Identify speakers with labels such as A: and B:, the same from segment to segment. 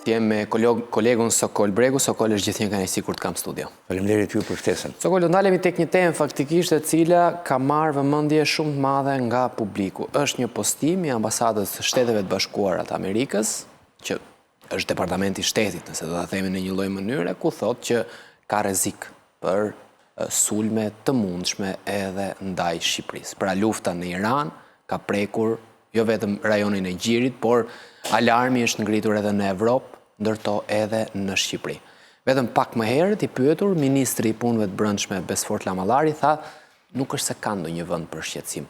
A: T'jem me kolegun Sokol Bregu. Sokol është gjithnjë kënaqësi kur të kam studio.
B: Faleminderit ju për ftesën.
A: Sokol, do ndalemi tek një temë faktikisht e cila ka marrë vëmendje shumë të madhe nga publiku. Është një postim i ambasadës së Shteteve të Bashkuara të Amerikës, që është departamenti i shtetit, nëse do ta themi në një lloj mënyre, ku thotë që ka rrezik për sulme të mundshme edhe ndaj Shqipërisë. Pra lufta në Iran ka prekur jo vetëm rajonin e Gjirit, por alarmi është ngritur edhe në Evropë, ndërto edhe në Shqipëri. Vetëm pak më herët i pyetur, ministri i punëve të brendshme Besfort Lamallari tha, nuk është se ka ndonjë vend për shqetësim.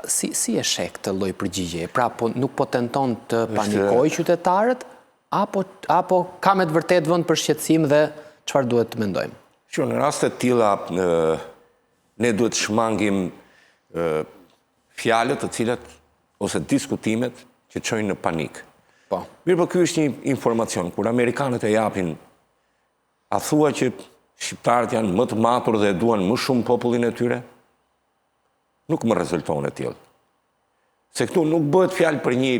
A: Si e sheh këtë lloj përgjigjeje? Pra nuk po tenton të panikojë qytetarët, apo ka me të vërtet vend për shqetësim dhe çfarë duhet të mendojmë?
B: Në raste të tilla ne duhet të shmangim fjalët të cilat ose diskutimet që çojnë në panik. Mirë, po ky është një informacion. Kur amerikanët e japin, a thua që shqiptarët janë më të matur dhe duan më shumë popullin e tyre? Nuk më rezulton e tillë. Se këtu nuk bëhet fjalë për një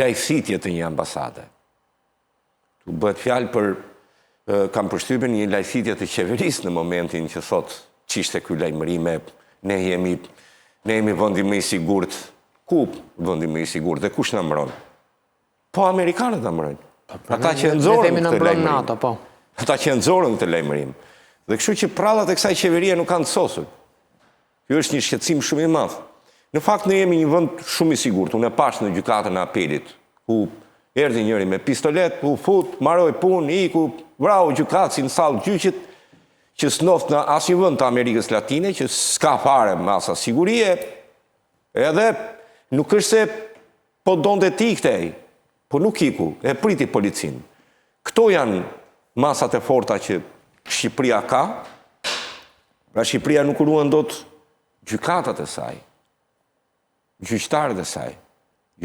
B: lajthitje të një ambasade. Tu bëhet fjalë për, kam përshtypjen, një lajthitje të qeverisë në momentin që thot ç'ishte ky lajmërim, ne jemi vendi më i sigurt. Ku vendi më i sigurt dhe kush na mbron? Po amerikanët na mbrojnë. Ata që nxorën këtë lajmërim. Ata që nxorën këtë lajmërim. Dhe kështu që prallat e kësaj qeverie nuk kanë të sosur. Ky është një shqetësim shumë i madh. Në fakt ne jemi një vend shumë i sigurt. Unë e pash në gjykatën e apelit, ku erdhi njëri me pistolet, u fut, mbaroi punë, iku, vrau gjykatësin në sallë gjyqit, që s'noft në asnjë vend të Amerikës Latine, që s'ka fare masa sigurie, edhe nuk është se po donte ti këtej, po nuk iku, e priti policin. Këto janë masat e forta që Shqipëria ka, pra Shqipëria nuk ruan dot gjykatat e saj, gjyqtarët e saj,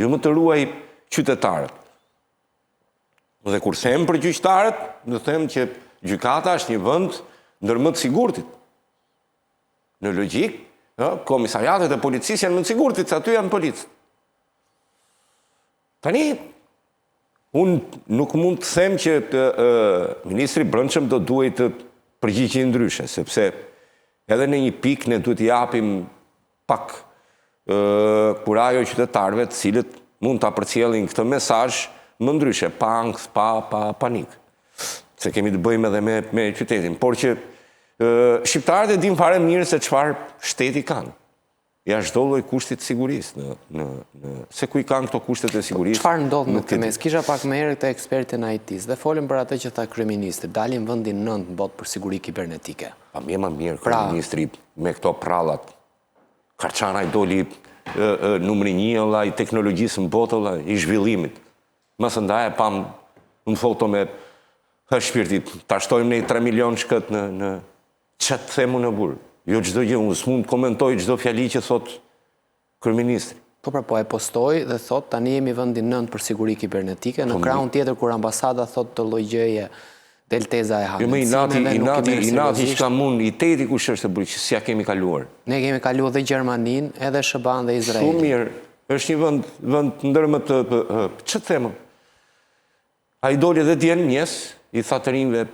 B: jo më të ruaj qytetarët. Dhe kur them për gjyqtarët, do them që gjykata është një vend ndër më të sigurtit. Në logjik, komisariatet e policisë janë më të sigurtit, se aty janë policë. Tani, unë nuk mund të them që ministri i brendshëm do duhet të përgjigjë ndryshe, sepse edhe në një pikë ne duhet t'i japim pak kurajo qytetarëve të cilët mund ta përcjellin këtë mesazh më ndryshe, pa ankth, pa panik. Se kemi të bëjmë edhe me qytetin, por që shqiptarët e din fare mirë se çfarë shteti kanë. Ja çdo lloj kushti të sigurisë se ku i kanë këto kushtet e sigurisë.
A: Çfarë ndodh në këtë mes? Kisha pak më herët të ekspertin e IT-s dhe folëm për atë që tha kryeministri, dalin vendin 9 në botë për siguri kibernetike.
B: Pa më mirë kryeministri me këto prallat. Karçanaj doli numri 1 i teknologjisë në botë, i zhvillimit. Mësë ndaje pam në foto me shpirtit, ta shtojmë ne 3 milion shkët në çet themu në burg. Jo çdo gjë, unë s'mund komentoj çdo fjali që thot kryeministri.
A: Po e postoi dhe thot tani jemi vendi 9 për siguri kibernetike, në krahun tjetër kur ambasada thot të lloj gjëje del teza e
B: Hamit. Inati që ka mund, i teti kush është e burg, që si ja kemi kaluar.
A: Ne kemi kaluar dhe Gjermanin, edhe SBA-n dhe Izraelin.
B: Shumë mirë, është një vend ndërmë të ç'të them. Ai doli dhe djen mjes, i tha të rinjve,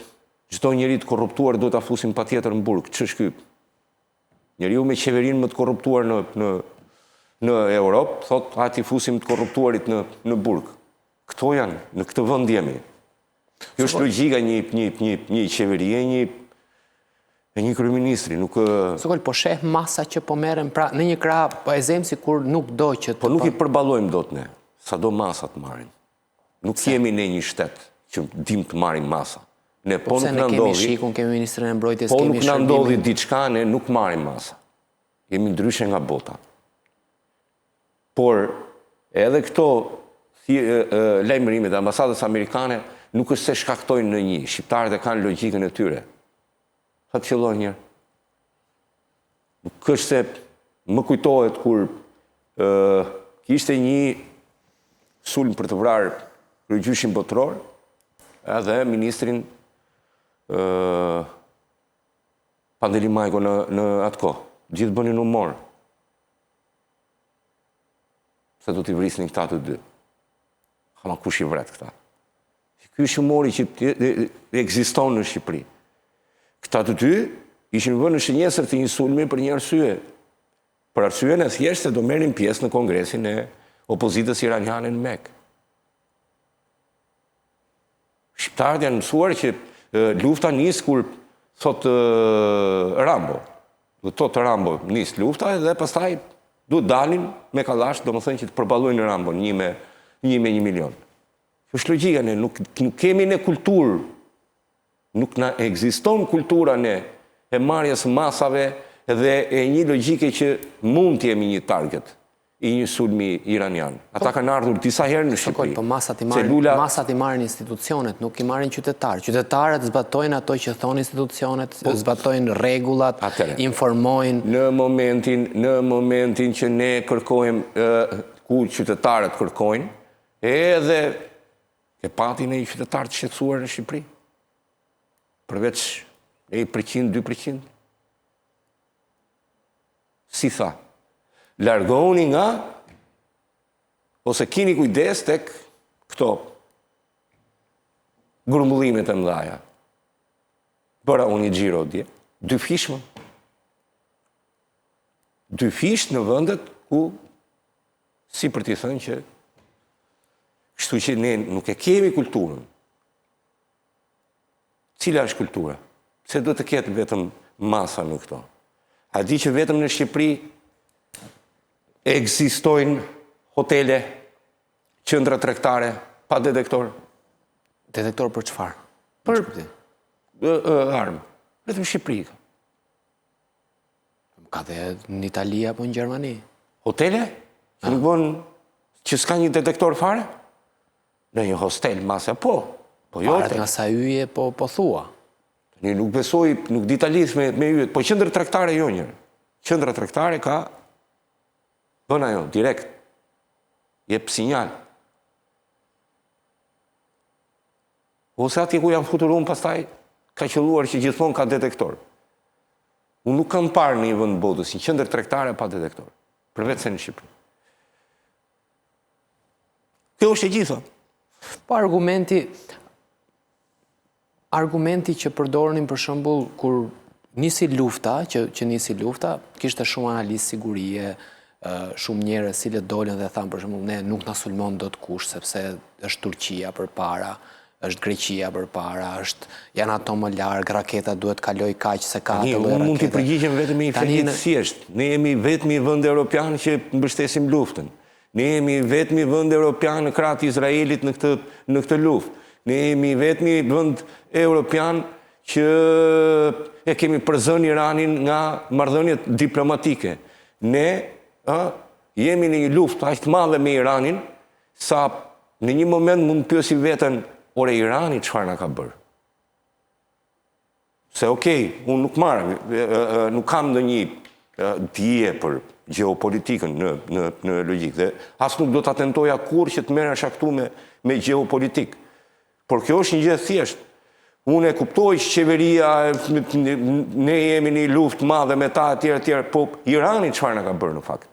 B: çdo njeri të korruptuar do ta fusim patjetër në burg. Ç'është ky? Njeriu me qeverinë më të korruptuar në Europë, thot, hajde fusim të korruptuarit në burg. Këto janë, në këtë vend jemi. Kjo është logjika një qeverie, një kryeministri, nuk...
A: Sokol, po sheh masa që po merren, pra në një krah, po e zem si kur nuk do që...
B: Po nuk i përballojmë dot ne, sa do masat marrin. Nuk jemi në një shtet që dim të marrim masa. Ne po nuk na ndodhi.
A: Kemi shikun, kemi ministrin e mbrojtjes,
B: po nuk na ndodhi diçka, ne nuk marrim masa. Jemi ndryshe nga bota. Por edhe këto lajmërimet e ambasadës amerikane nuk është se shkaktojnë në një. Shqiptarët e kanë logjikën e tyre. Sa të fillon një. Nuk është se më kujtohet kur kishte një sulm për të vrarë kryegjyshin botror, edhe ministrin Pandeli Majko në atë kohë. Gjithë bënin humor. Se do t'i vrisnin këta të dy. Ama kush i vret këta? Ky shumori që ekziston në Shqipëri. Këta të dy ishin vënë në shënjesër të një sulmi për një arsye. Për arsye në thjesht se do merrin pjesë në kongresin e opozitës iraniane në Mekë. Shqiptarët janë mësuar që lufta nis kur thot Rambo. Do thot Rambo nis lufta dhe pastaj duhet dalin me kallash, domethënë që të përballojnë Rambon një me 1 milion. Kjo është logjika, ne nuk kemi ne kulturë. Nuk na ekziston kultura ne e marrjes masave dhe e një logjike që mund të jemi një target i një sulmi iranian. Ata kanë ardhur disa herë në Shqipëri.
A: Po masat i marrin institucionet, nuk i marrin qytetarë. Qytetarët zbatojnë ato që thonë institucionet, zbatojnë rregullat, informojnë.
B: Në momentin që ne kërkojmë ku qytetarët kërkojnë, edhe e patin e i qytetarë të shqetësuar në Shqipëri. Përveç 1%, 2%. Si tha, largohuni nga, ose kini kujdes tek këto grumbullimet e mëdhaja. Bëra unë një xhiro dje, 2 fishmë. 2 fish në vendet ku, si për t'i thënë që, kështu që ne nuk e kemi kulturën. Cila është kultura? Se do të ketë vetëm masa në këto. A di që vetëm në Shqipëri ekzistojnë hotele, qendra tregtare pa detektor?
A: Detektor për çfarë?
B: Për armë. Vetëm Shqipëri.
A: Ka dhe në Itali apo në Gjermani.
B: Hotele? Që nuk bën që s'ka një detektor fare? Në një hostel masa po. Po
A: Paret nga sa yje po thua.
B: Një nuk besoj, nuk di ta lidh me yjet, po qendra tregtare jo njërë. Qendra tregtare ka bën ajo, direkt. Jep sinjal. Ose ati ku jam futur unë pastaj, ka qelluar që gjithmonë ka detektor. Unë nuk kam parë në një vend botës, një qendër tregtare pa detektor. Përveç se në Shqipëri. Kjo është e gjitha.
A: Po argumenti që përdornin për shembull kur nisi lufta, që nisi lufta, kishte shumë analizë sigurie, shumë njerëz që dolën dhe thanë për shembull ne nuk na sulmon dot kush sepse është Turqia përpara, është Greqia përpara, janë ato më larg, raketa duhet kaloj kaq se ka ato lloj rakete.
B: Mund të përgjigjem vetëm me një fjalë të thjeshtë. Ne jemi vetëm vend evropian që mbështesim luftën. Ne jemi vetëm vend evropian në krah të Izraelit në këtë luftë. Ne jemi vetëm vend evropian që e kemi përzën Iranin nga marrëdhëniet diplomatike. Ne jemi në një luftë aq të madhe me Iranin sa në një moment mund të pyesim veten, ore Irani çfarë na ka bërë? Se unë nuk kam ndonjë dije për gjeopolitikën në logjikë dhe as nuk do ta tentoja kurrë që të merresh këtu me gjeopolitikë. Por kjo është një gjë thjesht. Unë e kuptoj që qeveria, ne jemi në një luftë madhe me ta etj, po Irani çfarë na ka bërë në fakt?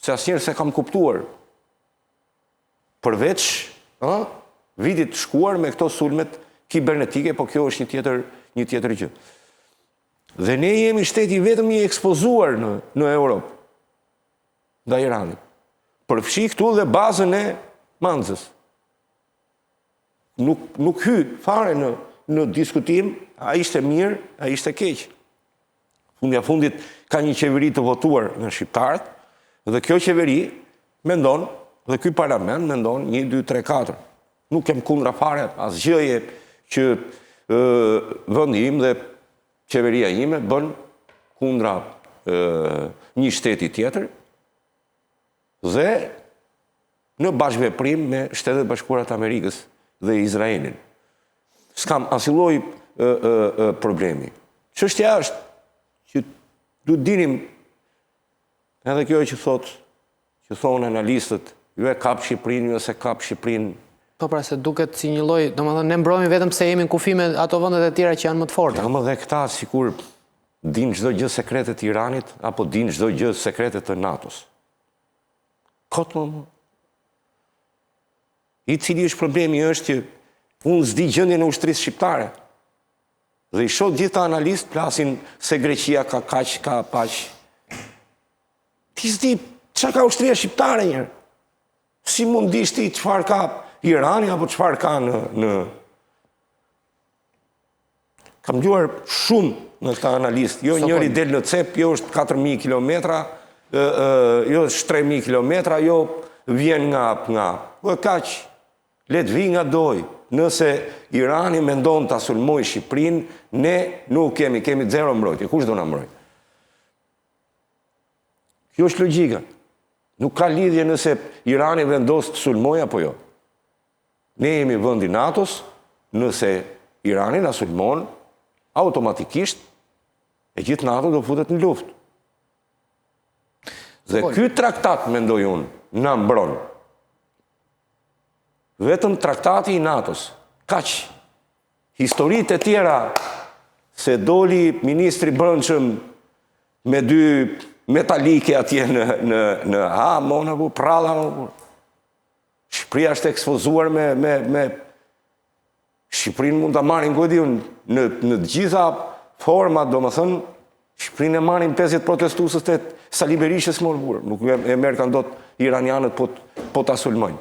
B: Se asnjëherë se kam kuptuar. Përveç vitit shkuar me këto sulmet kibernetike, po kjo është një tjetër gjë. Dhe ne jemi shteti vetëm i ekspozuar në Europë nga Irani. Përfshi këtu dhe bazën e Manzës. Nuk hy fare në diskutim, a ishte mirë, a ishte keq. Fundja fundit ka një qeveri të votuar nga shqiptarët, dhe kjo qeveri mendon, dhe ky parlament mendon 1, 2, 3, 4. Nuk kem kundra fare asgjëje që vendi im dhe qeveria ime bën kundra një shteti tjetër dhe në bashkëveprim me Shtetet Bashkuara të Amerikës dhe Izraelin. S'kam asnjë lloj problemi. Çështja është që duhet dinim edhe kjo që thonë analistët, ju e kap Shqipërinë, ju e se kap Shqipërinë.
A: Po pra se duket si një lloj, domethënë ne mbrohemi vetëm se jemi në kufi me ato vendet e tjera që janë më të forta.
B: Dhe këta sikur din çdo gjë sekrete të Iranit apo din çdo gjë sekrete të NATO-s. Kot më. I cili është problemi është që unë s'di gjendjen e ushtrisë shqiptare. Dhe i shoh gjitha analistë plasin se Greqia ka kaq, ka paq. Ti s'di çka ka ushtria shqiptare njërë. Si mund dish ti çfarë ka Irani apo çfarë ka në... Kam gjuar shumë në këta analistë. Jo njëri del në cep, jo është 4.000 kilometra, jo është 3.000 kilometra, jo vjen nga. Kaq, let vi nga doj. Nëse Irani mendon ta sulmoj Shqipërinë, ne nuk kemi zero mbrojtje. Kush do na mbrojë? Kjo është logjika. Nuk ka lidhje nëse Irani vendos të sulmoj apo jo. Ne jemi vendi NATO-s, nëse Irani na sulmon, automatikisht e gjithë NATO do futet në luftë. Dhe ky traktat, mendoj unë, na mbron. Vetëm traktati i NATO-s. Kaq. Historitë e tjera se doli ministri brendshëm me 2 metalike atje në mona bu, pralla bu. Shqipëria është ekspozuar me Shqipërinë mund ta marrin në të gjitha format, domethënë Shqipërinë e marrin 50 protestuesës të Sali Berishës morë burë. Nuk e merr kanë dot iranianët po ta sulmojnë.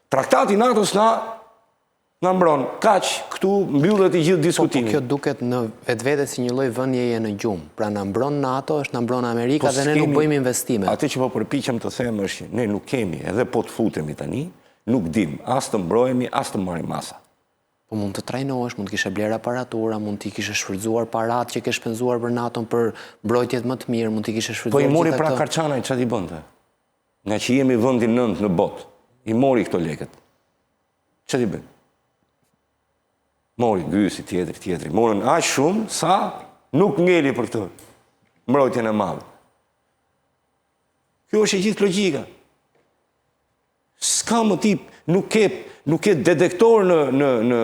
B: Traktati NATO-s na mbron. Kaq, këtu mbyllet i gjithë diskutimi.
A: Kjo duket në vetvete si një lloj vënjeje në gjumë. Pra na mbron NATO, është na mbron Amerika dhe ne nuk bëjmë investime.
B: Atë që po përpiqem të them është, ne nuk kemi, edhe po të futemi tani, nuk dim as të mbrohemi, as të marrim masa.
A: Po mund të trajnohesh, mund të kishe bler aparatura, mund t'i kishe shfrytzuar parat që ke shpenzuar për NATO-n për mbrojtjet më të mirë, mund t'i kishe shfrytzuar.
B: Po i mori pra Karçanaj çfarë i bënte? Nga që jemi vendi 9 në botë, i mori këto lekët. Çfarë i bën? Mori gysi tjetri. Morën aq shumë sa nuk ngeli për këtë mbrojtjen e madhe. Kjo është e gjithë logjika. S'ka më tip, nuk ke detektor në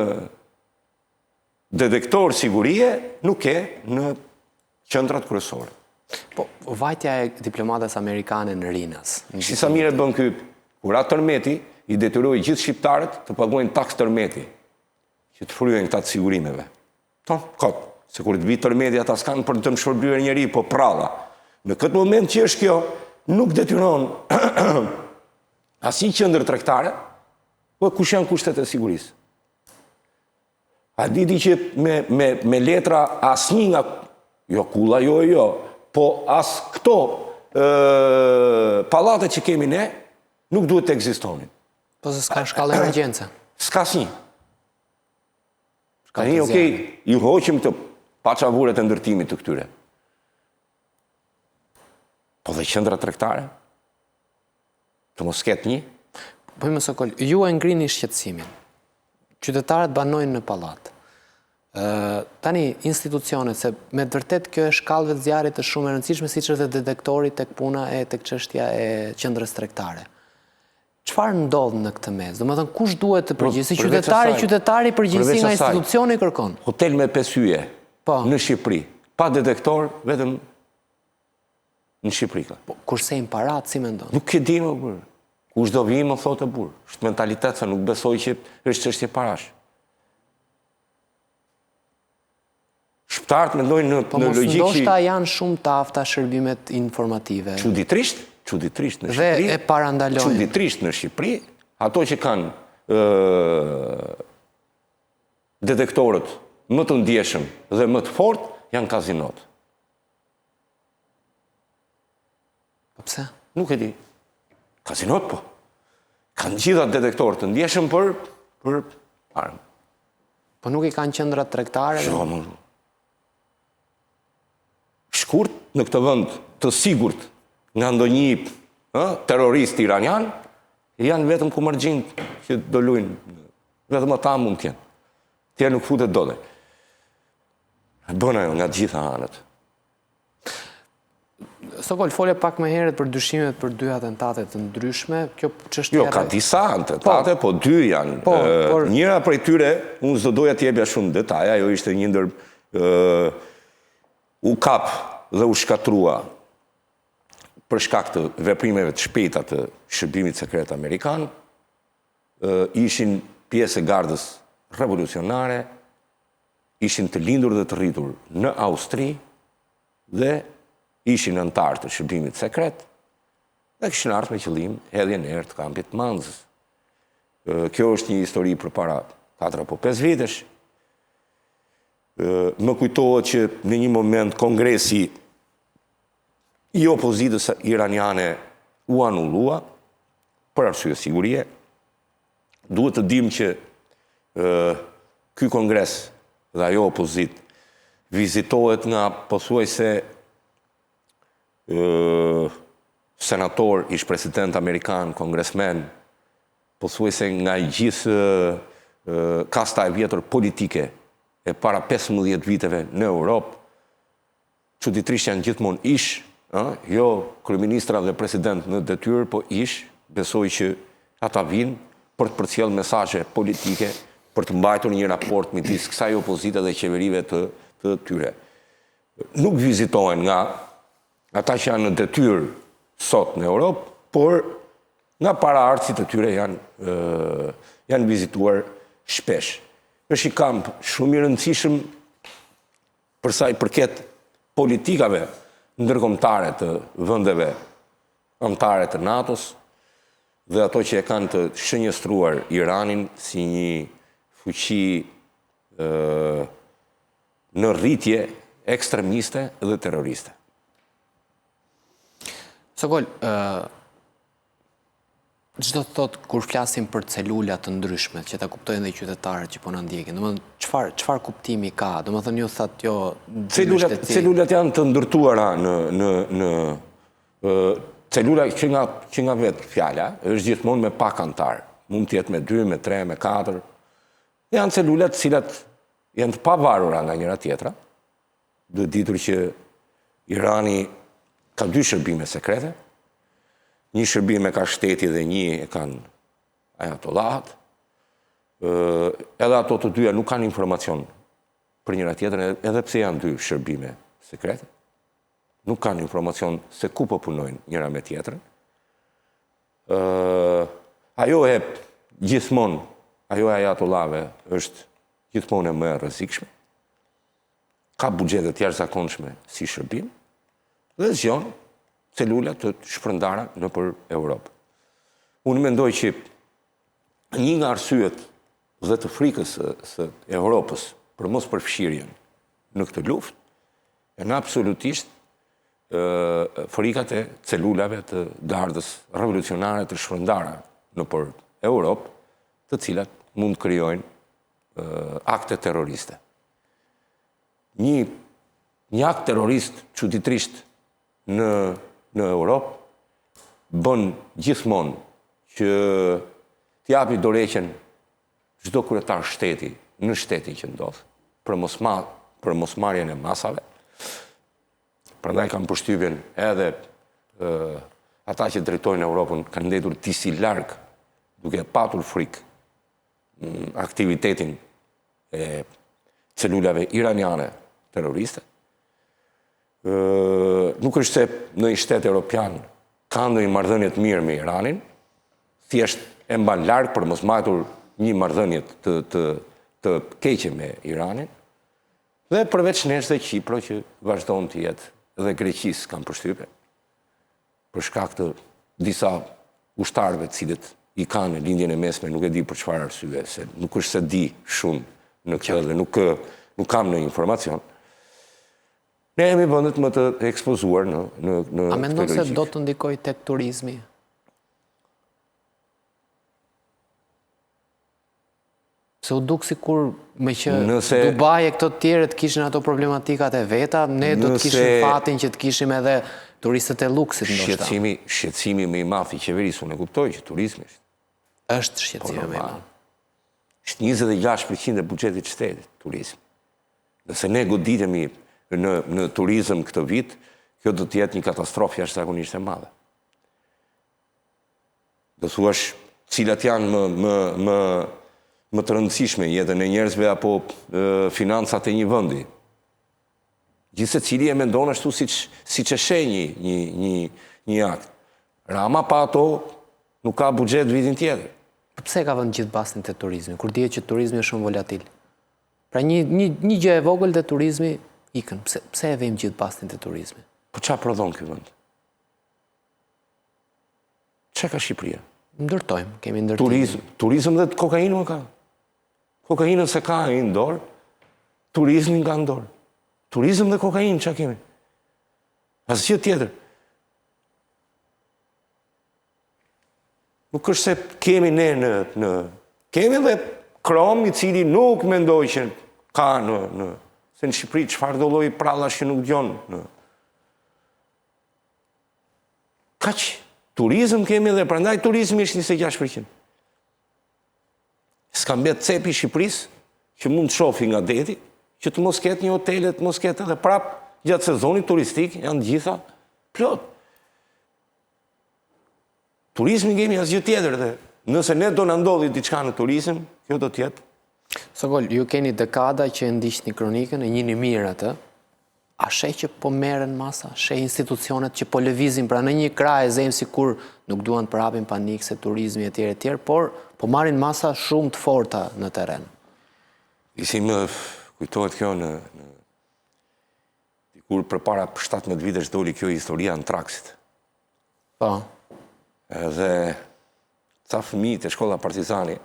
B: detektor sigurie, nuk ke në qendrat kryesore.
A: Po, vajtja e diplomates amerikane në Rinas.
B: Si sa mire bën ky, kur atë tërmeti, i detyroi gjithë shqiptarët të paguajnë taks tërmeti, që të fryen këta të sigurimeve. Se kur të vi tërmeti, ata s'kanë për të më shpërbyer njeri, po pralla. Në këtë moment që është kjo, nuk detyron asnjë qendër tregtare, po kush janë kushtet e sigurisë. A diti që me letra asnjë nga, jo kulla, jo, po as këto pallatet që kemi ne, nuk duhet të ekzistonin.
A: Po se s'ka shkallë emergjence.
B: S'ka asnjë. Tani, okej, ju hoqim të paçavuret e ndërtimit të këtyre. Po dhe qendra tregtare? Të mos ketë një?
A: Po më Sokol, ju e ngrini shqetësimin. Qytetarët banojnë në pallat. Tani institucionet, se me të vërtet kjo e shkallëve të zjarrit të shumë e rëndësishme, siç është detektori tek puna e tek çështja e qendrës tregtare. Çfarë ndodh në këtë mes? Domethënë kush duhet të përgjigjë? Qytetari përgjigjësi nga institucioni kërkon.
B: Hotel me 5 yje në Shqipëri, pa detektor, vetëm në Shqipëri ka.
A: Kursejnë parat, si mendon?
B: Nuk e di më burr. Kush do vi më thotë burr. Është mentalitet se nuk besoj që është çështje parash. Shqiptarët mendojnë në logjikë.
A: Po mos ndoshta janë shumë të afta shërbimet informative.
B: Çuditërisht në Shqipëri.
A: Dhe e parandalojnë.
B: Çuditërisht në Shqipëri, ato që kanë detektorët më të ndjeshëm dhe më të fortë janë kazinot.
A: Po pse?
B: Nuk e di. Kazinot po. Kanë gjitha detektorë të ndjeshëm për armë.
A: Po nuk i kanë qendrat tregtare?
B: Shkurt në këtë vend të sigurt nga ndonjë terrorist iranian, janë vetëm kumarxhinët që do luajnë. Vetëm ata mund të jenë. Tjerë nuk futet dot. Bën ajo nga të gjitha anët.
A: Sokol, folje pak më herët për dyshimet për 2 atentate të ndryshme. Kjo çështje.
B: Jo, ka disa atentate, po 2 janë. Njëra prej tyre, unë s'do doja të jepja shumë detaje, ajo ishte një ndër u kap dhe u shkatrua për shkak të veprimeve të shpejta të shërbimit sekret amerikan. ishin pjesë e gardës revolucionare, ishin të lindur dhe të rritur në Austri dhe ishin antarë të shërbimit sekret dhe kishin ardhur me qëllim hedhjen e erë të kampit të Manzës. Kjo është një histori për para 4 apo 5 vitesh. Më kujtohet që në një moment kongresi i opozitës iraniane u anullua për arsye sigurie. Duhet të dim që ky kongres dhe ajo opozit vizitohet nga pothuajse senator, ish president amerikan, kongresmen, pothuajse nga gjithë kasta e vjetër politike e para 15 viteve në Europë, çuditërisht janë gjithmonë ish, jo kryeministra dhe president në detyrë, po ish, besoj që ata vinë për të përcjellë mesazhe politike, për të mbajtur një raport midis kësaj opozite dhe qeverive të tyre. Nuk vizitohen nga ata që janë në detyrë sot në Europë, por nga paraardhësit e tyre janë vizituar shpesh. Është një kamp shumë i rëndësishëm për sa i përket politikave ndërkombëtare të vendeve anëtare të NATO-s dhe ato që e kanë të shënjestruar Iranin si një fuqi në rritje ekstremiste dhe terroriste.
A: Sokol, çdo të thotë kur flasim për celula të ndryshme, që ta kuptojnë dhe qytetarët që po na ndjekin, domethënë çfarë kuptimi ka? Domethënë ju thatë jo
B: celulat janë të ndërtuara në celula që nga vetë fjala është gjithmonë me pak antar. Mund të jetë me 2, me 3, me 4. Janë celulat të cilat janë të pavarura nga njëra tjetra. Duhet ditur që Irani ka 2 shërbime sekrete. Një shërbim e ka shteti dhe një e kanë ajatollahët. Edhe ato të dyja nuk kanë informacion për njëra tjetrën, edhe pse janë 2 shërbime sekrete. Nuk kanë informacion se ku po punojnë njëra me tjetrën. Ajo e gjithmonë, ajo e ajatollahëve është gjithmonë e më e rrezikshme. Ka buxhete të jashtëzakonshme si shërbim dhe zgjon celula të shpërndara në për Europë. Unë mendoj që një nga arsyet dhe të frikës së Europës për mos përfshirjen në këtë luftë janë absolutisht frikat e celulave të gardës revolucionare të shpërndara në për Europë, të cilat mund krijojnë akte terroriste. Një akt terrorist çuditërisht në Europë bën gjithmonë që t'japi dorëheqjen çdo kryetar shteti në shtetin që ndodh për mosmarrjen e masave. Prandaj kam përshtypjen edhe ata që drejtojnë Europën kanë ndetur disi larg duke patur frikë aktivitetin e celulave iraniane terroriste. Nuk është se në një shtet europian ka ndonjë marrëdhënie të mirë me Iranin, thjesht e mban larg për mos mbajtur një marrëdhënie të keqe me Iranin, dhe përveç nesh dhe Kipro që vazhdon të jetë dhe Greqisë kanë përshtypje, për shkak të disa ushtarëve të cilët i kanë lindjen e mesme, nuk e di për çfarë arsye, se nuk është se di shumë në këtë dhe nuk kam në informacion. Ne jemi vendet më të ekspozuar në
A: A mendon se do të ndikojë tek turizmi? Se u duk sikur me që Dubai e këto të tjerët kishin ato problematikat e veta, ne do të kishim fatin që të kishim edhe turistët e luksit ndoshta.
B: Shqetësimi më i madh i qeverisë, unë e kuptoj që turizmi
A: është shqetësimi më i madh.
B: Është 26% e buxhetit të shtetit turizmi. Nëse ne goditemi në turizëm këtë vit, kjo do të jetë një katastrofë jashtëzakonisht e madhe. Do thuash cilat janë më të rëndësishme jetën e njerëzve apo financat e një vendi. Gjithse cili e mendon ashtu siç e sheh një akt. Rama pa ato nuk ka buxhet vitin tjetër.
A: pse ka vënë gjithë bastin të turizmi, kur dihet që turizmi është shumë volatil? Pra një gjë e vogël dhe turizmi ikën. Pse e vëmë gjithë bastin të turizmi?
B: Po qa prodhon ky vend? Çka ka Shqipëria?
A: Ndërtojmë, kemi ndërtim.
B: Turizm dhe kokainë më ka. Kokainën se ka në dorë, turizmin ka në dorë. Turizm dhe kokainë, çka kemi? Asgjë tjetër. Nuk është se kemi ne në... Kemi dhe Krom i cili nuk mendoj që ka në... Se në Shqipëri çfarë do lloj prallash që nuk dëgjon në... Kaq, turizm kemi dhe prandaj turizmi është 26%. S'ka mbet cepi i Shqipërisë që mund të shofi nga deti, që të mos ketë një hotele, të mos ketë edhe prap gjatë sezonit turistik, janë gjitha plot. Turizmi kemi asgjë tjetër dhe nëse ne do na ndodhi diçka në turizëm, kjo do të jetë.
A: Sokol, ju keni dekada që ndiqni kronikën e njihni mirë atë. A sheh që po merren masa, sheh institucionet që po lëvizin pra në një krah e zemë sikur nuk duan të përhapin panik se turizmi etj, por po marrin masa shumë të forta në terren.
B: Si më kujtohet kjo kur përpara 17 vitesh doli kjo historia në Traksit.
A: Po.
B: Edhe ca fëmijë të shkolla Partizani,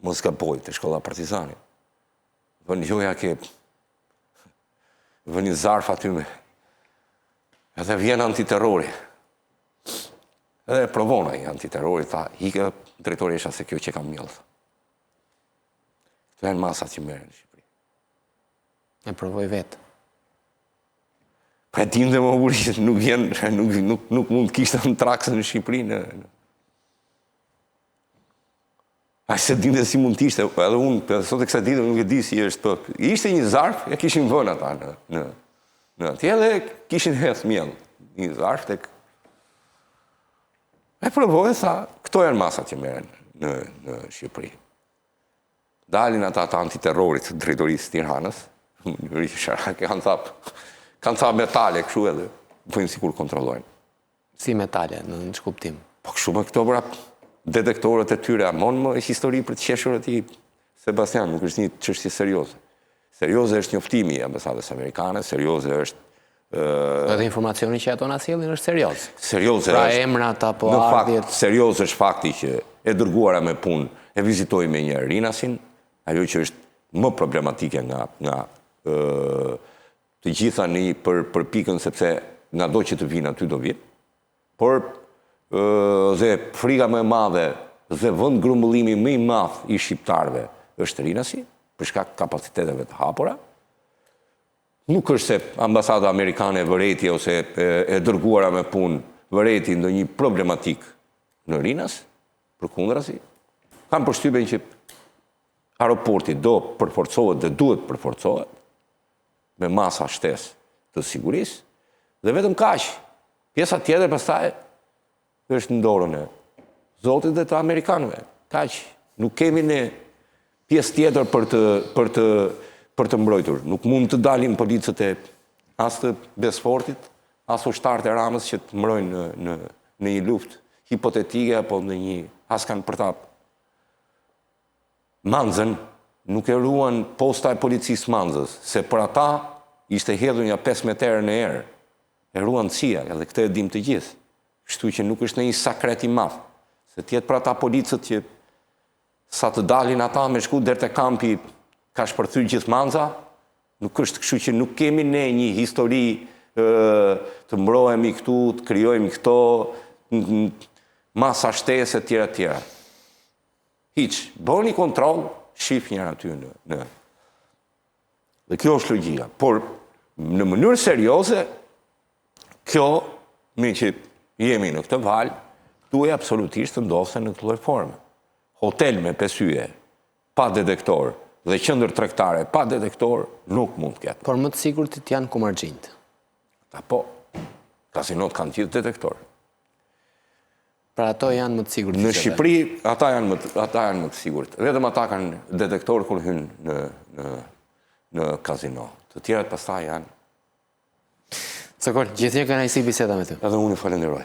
B: mos gaboj të shkolla Partizani, vënë joja ke vënë një zarf aty me. Edhe vjen antiterrori. Edhe provona i antiterrori, tha, hike drejtori isha se kjo që kam mjellë. Këto janë masat që merren në Shqipëri.
A: E provoj vetë.
B: Pa e tim dhe më burit, nuk mund kishtë në Traksën në Shqipëri. A se dim dhe si mund t'ishte, edhe unë, sot e kësa ditë nuk e di si është, ishte një zarf, e kishin vënë ata në atje dhe kishin heth mjellë. Një zarf të... E provoj, tha, këto janë masat që merren në Shqipëri. Dalin ata të antiterrorit të drejtorisë Tiranës, kanë tha metale kështu edhe, bëjnë sikur kontrollojnë.
A: Si metale, në shkuptim?
B: Po kështu me këto pra detektorët e tyre, amon më histori për të qeshur ati Sebastian, nuk është një çështje serioze. Serioze është njoftimi i ambasadës amerikane, serioze është...
A: Edhe informacioni që ato na sjellin është serioz.
B: Serioze
A: pra
B: është...
A: emrat apo
B: ardhjet... Në
A: fakt,
B: serioz është fakti që e dërguara me punë, e vizitoi me një Rinasin, ajo që është më problematike nga të gjitha për pikën sepse nga do që të vinë aty do vinë, por dhe frika më e madhe dhe vend grumbullimi më i madh i shqiptarëve është Rinasi, për shkak kapaciteteve të hapura. Nuk është se ambasada amerikane vëreti ose e dërguara me punë vëreti ndonjë problematik në Rinas, përkundrazi. Kam përshtypjen që aeroporti do përforcohet dhe duhet përforcohet me masa shtesë të sigurisë dhe vetëm kaq. Pjesa tjetër pastaj është në dorën e Zotit dhe të amerikanëve. Kaq. Nuk kemi ne pjesë tjetër për të mbrojtur. Nuk mund të dalin policët e as të Besfortit, as ushtarët e Ramës që të mbrojnë në një luftë hipotetike apo në një askan për ta Manzën, nuk e ruan posta e policisë Manzës, se për ata ishte hedhur një 15 metrë në erë. E ruan CIA, edhe këtë e dim të gjithë. Kështu që nuk është në një sakret i madh, se tjetë për ata policët që sa të dalin ata me shku deri te kampi ka shpërthyr gjithë Manza, nuk është kështu që nuk kemi ne një histori të mbrohemi këtu, të krijojmë këto masa shtesë etj etj. Hiç, bëni kontroll, shif njëra aty në. Dhe kjo është logjika. Por në mënyrë serioze, kjo, mi që jemi në këtë valë, duhet absolutisht të ndodhte në këtë lloj forme. Hotel me pesyje, pa detektor, dhe qendër tregtare pa detektor, nuk mund të ketë.
A: Por më të sigurt janë kumargjinjt.
B: Apo, kasinot kanë gjithë detektor.
A: Pra ato janë më të sigurt.
B: Në Shqipëri, ata janë më të sigurt. Vetëm ata kanë detektor kur hynë në kazino. Të tjerat pastaj janë.
A: Sokol, gjithnjë kënaqësi biseda me ty.
B: Edhe unë falenderoj.